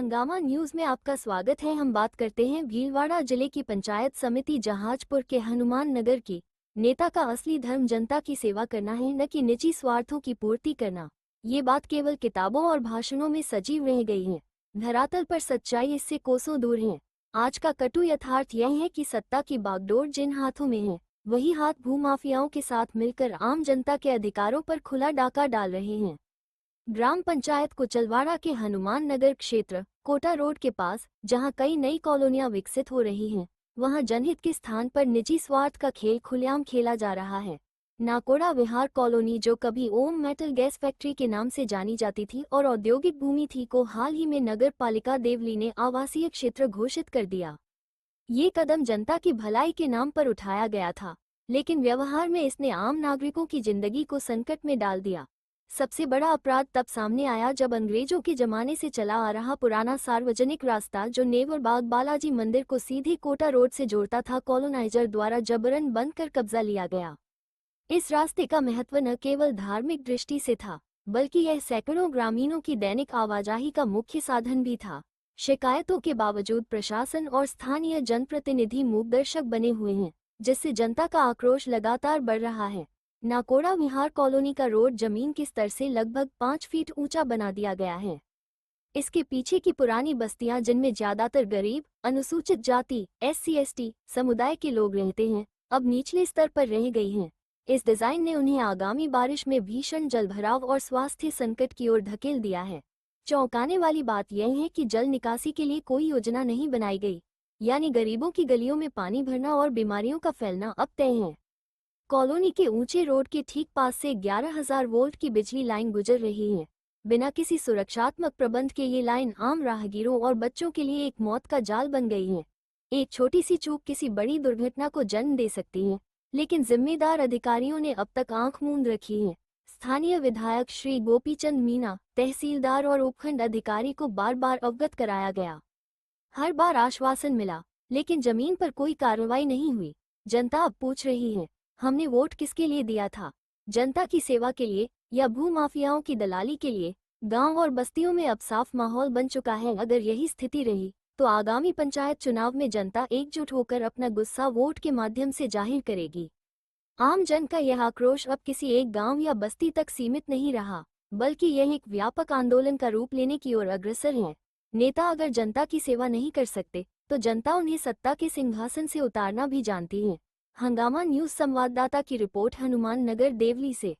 हंगामा न्यूज में आपका स्वागत है। हम बात करते हैं भीलवाड़ा जिले की पंचायत समिति जहाजपुर के हनुमान नगर की नेता का असली धर्म जनता की सेवा करना है, न कि निजी स्वार्थों की पूर्ति करना। ये बात केवल किताबों और भाषणों में सजीव रह गई है। धरातल पर सच्चाई इससे कोसों दूर है। आज का कटु यथार्थ यह है कि सत्ता की बागडोर जिन हाथों में है, वही हाथ भूमाफियाओं के साथ मिलकर आम जनता के अधिकारों पर खुला डाका डाल रहे हैं। ग्राम पंचायत कुचलवाड़ा के हनुमान नगर क्षेत्र कोटा रोड के पास, जहां कई नई कॉलोनियां विकसित हो रही हैं, वहां जनहित के स्थान पर निजी स्वार्थ का खेल खुलेआम खेला जा रहा है। नाकोड़ा विहार कॉलोनी, जो कभी ओम मेटल गैस फैक्ट्री के नाम से जानी जाती थी और औद्योगिक भूमि थी, को हाल ही में नगर पालिका देवली ने आवासीय क्षेत्र घोषित कर दिया। ये कदम जनता की भलाई के नाम पर उठाया गया था, लेकिन व्यवहार में इसने आम नागरिकों की जिंदगी को संकट में डाल दिया। सबसे बड़ा अपराध तब सामने आया जब अंग्रेजों के जमाने से चला आ रहा पुराना सार्वजनिक रास्ता, जो नेवर बाग बालाजी मंदिर को सीधे कोटा रोड से जोड़ता था, कॉलोनाइजर द्वारा जबरन बंद कर कब्जा लिया गया। इस रास्ते का महत्व न केवल धार्मिक दृष्टि से था, बल्कि यह सैकड़ों ग्रामीणों की दैनिक आवाजाही का मुख्य साधन भी था। शिकायतों के बावजूद प्रशासन और स्थानीय जनप्रतिनिधि मूकदर्शक बने हुए हैं, जिससे जनता का आक्रोश लगातार बढ़ रहा है। नाकोड़ा विहार कॉलोनी का रोड जमीन के स्तर से लगभग 5 फीट ऊंचा बना दिया गया है। इसके पीछे की पुरानी बस्तियां, जिनमें ज्यादातर गरीब, अनुसूचित जाति, SC/ST समुदाय के लोग रहते हैं, अब निचले स्तर पर रह गई हैं। इस डिजाइन ने उन्हें आगामी बारिश में भीषण जलभराव और स्वास्थ्य संकट की ओर धकेल दिया है। चौंकाने वाली बात यह है कि जल निकासी के लिए कोई योजना नहीं बनाई गई, यानी गरीबों की गलियों में पानी भरना और बीमारियों का फैलना अब तय है। कॉलोनी के ऊंचे रोड के ठीक पास से 11,000 वोल्ट की बिजली लाइन गुजर रही है। बिना किसी सुरक्षात्मक प्रबंध के ये लाइन आम राहगीरों और बच्चों के लिए एक मौत का जाल बन गई है। एक छोटी सी चूक किसी बड़ी दुर्घटना को जन्म दे सकती है, लेकिन जिम्मेदार अधिकारियों ने अब तक आंख मूंद रखी है। स्थानीय विधायक श्री गोपीचंद मीना, तहसीलदार और उपखंड अधिकारी को बार बार अवगत कराया गया। हर बार आश्वासन मिला, लेकिन जमीन पर कोई कार्रवाई नहीं हुई। जनता अब पूछ रही है, हमने वोट किसके लिए दिया था? जनता की सेवा के लिए या भूमाफियाओं की दलाली के लिए? गांव और बस्तियों में अब साफ माहौल बन चुका है। अगर यही स्थिति रही तो आगामी पंचायत चुनाव में जनता एकजुट होकर अपना गुस्सा वोट के माध्यम से जाहिर करेगी। आम जन का यह आक्रोश अब किसी एक गांव या बस्ती तक सीमित नहीं रहा, बल्कि यह एक व्यापक आंदोलन का रूप लेने की ओर अग्रसर है। नेता अगर जनता की सेवा नहीं कर सकते, तो जनता उन्हें सत्ता के सिंहासन से उतारना भी जानती है। हंगामा न्यूज संवाददाता की रिपोर्ट, हनुमान नगर देवली से।